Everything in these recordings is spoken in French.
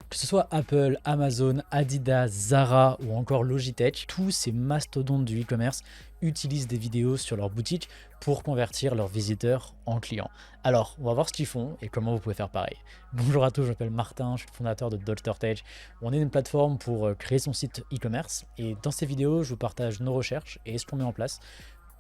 Que ce soit Apple, Amazon, Adidas, Zara ou encore Logitech, tous ces mastodontes du e-commerce utilisent des vidéos sur leur boutique pour convertir leurs visiteurs en clients. Alors, on va voir ce qu'ils font et comment vous pouvez faire pareil. Bonjour à tous, je m'appelle Martin, je suis le fondateur de DoctorTech. On est une plateforme pour créer son site e-commerce et dans ces vidéos, je vous partage nos recherches et ce qu'on met en place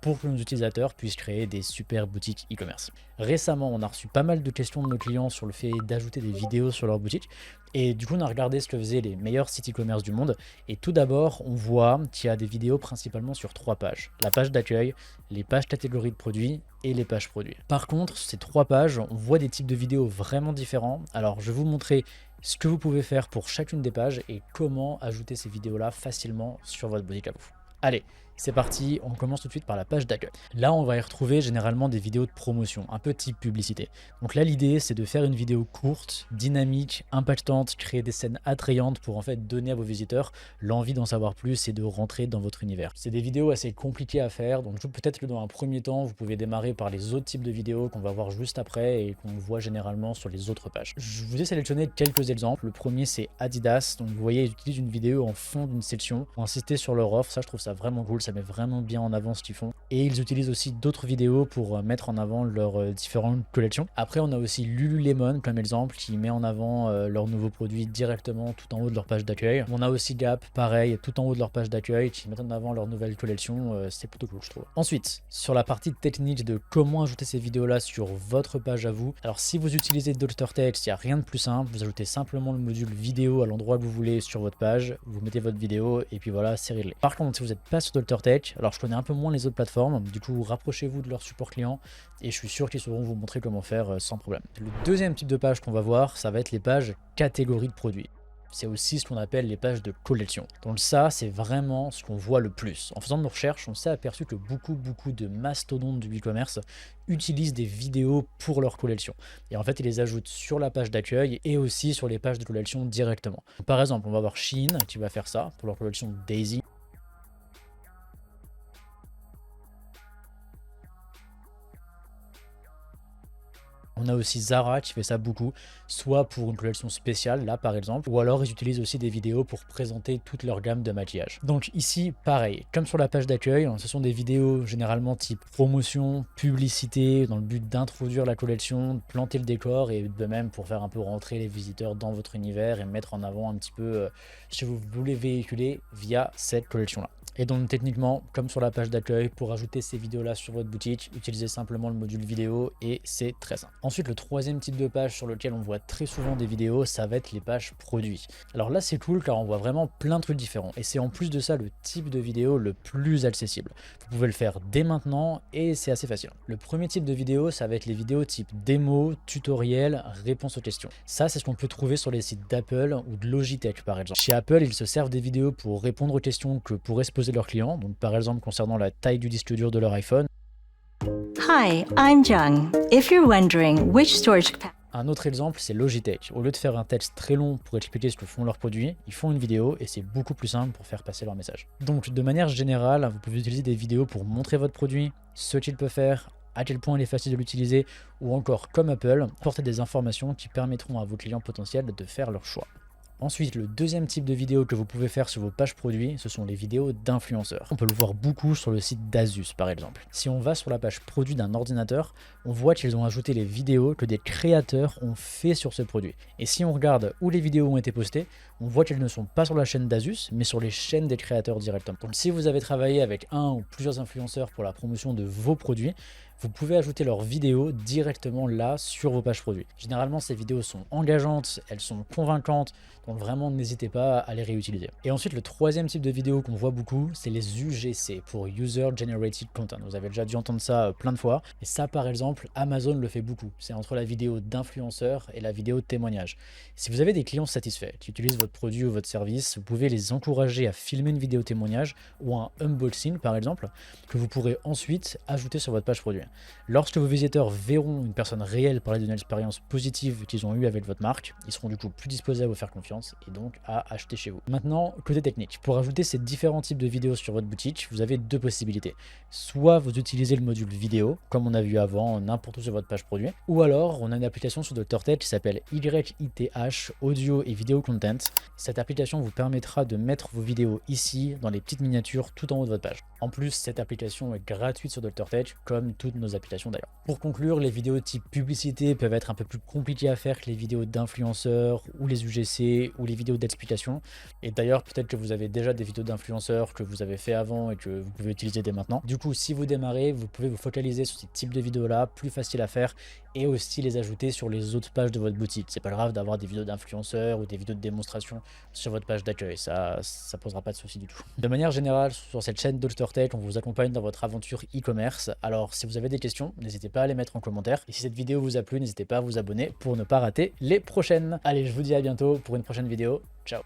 pour que nos utilisateurs puissent créer des super boutiques e-commerce. Récemment, on a reçu pas mal de questions de nos clients sur le fait d'ajouter des vidéos sur leur boutique. Et du coup, on a regardé ce que faisaient les meilleurs sites e-commerce du monde. Et tout d'abord, on voit qu'il y a des vidéos principalement sur 3 pages. La page d'accueil, les pages catégories de produits et les pages produits. Par contre, sur ces 3 pages, on voit des types de vidéos vraiment différents. Alors, je vais vous montrer ce que vous pouvez faire pour chacune des pages et comment ajouter ces vidéos-là facilement sur votre boutique à vous. Allez, c'est parti, on commence tout de suite par la page d'accueil. Là, on va y retrouver généralement des vidéos de promotion, un peu type publicité. Donc là, l'idée, c'est de faire une vidéo courte, dynamique, impactante, créer des scènes attrayantes pour en fait donner à vos visiteurs l'envie d'en savoir plus et de rentrer dans votre univers. C'est des vidéos assez compliquées à faire, donc peut-être que dans un premier temps, vous pouvez démarrer par les autres types de vidéos qu'on va voir juste après et qu'on voit généralement sur les autres pages. Je vous ai sélectionné quelques exemples. Le premier, c'est Adidas. Donc vous voyez, ils utilisent une vidéo en fond d'une section pour insister sur leur offre. Ça, je trouve ça vraiment cool. Ça met vraiment bien en avant ce qu'ils font. Et ils utilisent aussi d'autres vidéos pour mettre en avant leurs différentes collections. Après, on a aussi Lululemon comme exemple qui met en avant leurs nouveaux produits directement tout en haut de leur page d'accueil. On a aussi Gap, pareil, tout en haut de leur page d'accueil qui met en avant leur nouvelle collection. C'est plutôt cool, je trouve. Ensuite, sur la partie technique de comment ajouter ces vidéos-là sur votre page à vous. Alors, si vous utilisez DoctorTech, il n'y a rien de plus simple. Vous ajoutez simplement le module vidéo à l'endroit que vous voulez sur votre page. Vous mettez votre vidéo et puis voilà, c'est réglé. Par contre, si vous n'êtes pas sur DoctorTech, alors je connais un peu moins les autres plateformes, du coup rapprochez-vous de leur support client et je suis sûr qu'ils sauront vous montrer comment faire sans problème. Le deuxième type de page qu'on va voir, ça va être les pages catégories de produits. C'est aussi ce qu'on appelle les pages de collection. Donc ça, c'est vraiment ce qu'on voit le plus. En faisant nos recherches, on s'est aperçu que beaucoup de mastodontes du e-commerce utilisent des vidéos pour leur collection. Et en fait, ils les ajoutent sur la page d'accueil et aussi sur les pages de collection directement. Par exemple, on va voir Shein qui va faire ça pour leur collection Daisy. On a aussi Zara qui fait ça beaucoup, soit pour une collection spéciale, là par exemple, ou alors ils utilisent aussi des vidéos pour présenter toute leur gamme de maquillage. Donc ici, pareil, comme sur la page d'accueil, ce sont des vidéos généralement type promotion, publicité, dans le but d'introduire la collection, de planter le décor et de même pour faire un peu rentrer les visiteurs dans votre univers et mettre en avant un petit peu ce que vous voulez véhiculer via cette collection-là. Et donc techniquement, comme sur la page d'accueil, pour ajouter ces vidéos-là sur votre boutique, utilisez simplement le module vidéo et c'est très simple. Ensuite, le troisième type de page sur lequel on voit très souvent des vidéos, ça va être les pages produits. Alors là, c'est cool car on voit vraiment plein de trucs différents et c'est en plus de ça le type de vidéo le plus accessible. Vous pouvez le faire dès maintenant et c'est assez facile. Le premier type de vidéo, ça va être les vidéos type démo, tutoriel, réponse aux questions. Ça, c'est ce qu'on peut trouver sur les sites d'Apple ou de Logitech par exemple. Chez Apple, ils se servent des vidéos pour répondre aux questions que pourraient se poser leurs clients, donc par exemple concernant la taille du disque dur de leur iPhone. Hi, I'm Jung. If you're wondering which storage capacity. Un autre exemple, c'est Logitech. Au lieu de faire un texte très long pour expliquer ce que font leurs produits, ils font une vidéo et c'est beaucoup plus simple pour faire passer leur message. Donc de manière générale, vous pouvez utiliser des vidéos pour montrer votre produit, ce qu'il peut faire, à quel point il est facile de l'utiliser, ou encore comme Apple, apporter des informations qui permettront à vos clients potentiels de faire leur choix. Ensuite, le deuxième type de vidéo que vous pouvez faire sur vos pages produits, ce sont les vidéos d'influenceurs. On peut le voir beaucoup sur le site d'Asus par exemple. Si on va sur la page produit d'un ordinateur, on voit qu'ils ont ajouté les vidéos que des créateurs ont fait sur ce produit. Et si on regarde où les vidéos ont été postées, on voit qu'elles ne sont pas sur la chaîne d'Asus, mais sur les chaînes des créateurs directement. Donc si vous avez travaillé avec un ou plusieurs influenceurs pour la promotion de vos produits, vous pouvez ajouter leurs vidéos directement là sur vos pages produits. Généralement, ces vidéos sont engageantes, elles sont convaincantes, donc vraiment n'hésitez pas à les réutiliser. Et ensuite, le troisième type de vidéo qu'on voit beaucoup, c'est les UGC pour User Generated Content. Vous avez déjà dû entendre ça plein de fois. Et ça, par exemple, Amazon le fait beaucoup. C'est entre la vidéo d'influenceur et la vidéo de témoignage. Si vous avez des clients satisfaits qui utilisent votre produit ou votre service, vous pouvez les encourager à filmer une vidéo témoignage ou un unboxing, par exemple, que vous pourrez ensuite ajouter sur votre page produit. Lorsque vos visiteurs verront une personne réelle parler d'une expérience positive qu'ils ont eue avec votre marque, ils seront du coup plus disposés à vous faire confiance et donc à acheter chez vous. Maintenant, côté technique, pour ajouter ces différents types de vidéos sur votre boutique, vous avez deux possibilités. Soit vous utilisez le module vidéo, comme on a vu avant, n'importe où sur votre page produit, ou alors on a une application sur DrTech qui s'appelle YITH Audio et Video Content. Cette application vous permettra de mettre vos vidéos ici, dans les petites miniatures tout en haut de votre page. En plus, cette application est gratuite sur DrTech, comme toutes nos applications d'ailleurs. Pour conclure, les vidéos type publicité peuvent être un peu plus compliquées à faire que les vidéos d'influenceurs, ou les UGC, ou les vidéos d'explication. Et d'ailleurs, peut-être que vous avez déjà des vidéos d'influenceurs que vous avez fait avant et que vous pouvez utiliser dès maintenant. Du coup, si vous démarrez, vous pouvez vous focaliser sur ces types de vidéos-là, plus facile à faire, et aussi les ajouter sur les autres pages de votre boutique. C'est pas grave d'avoir des vidéos d'influenceurs ou des vidéos de démonstration sur votre page d'accueil, ça posera pas de souci du tout. De manière générale, sur cette chaîne DrTech, on vous accompagne dans votre aventure e-commerce. Alors si vous avez des questions, n'hésitez pas à les mettre en commentaire. Et si cette vidéo vous a plu, n'hésitez pas à vous abonner pour ne pas rater les prochaines. Allez, je vous dis à bientôt pour une prochaine vidéo. Ciao.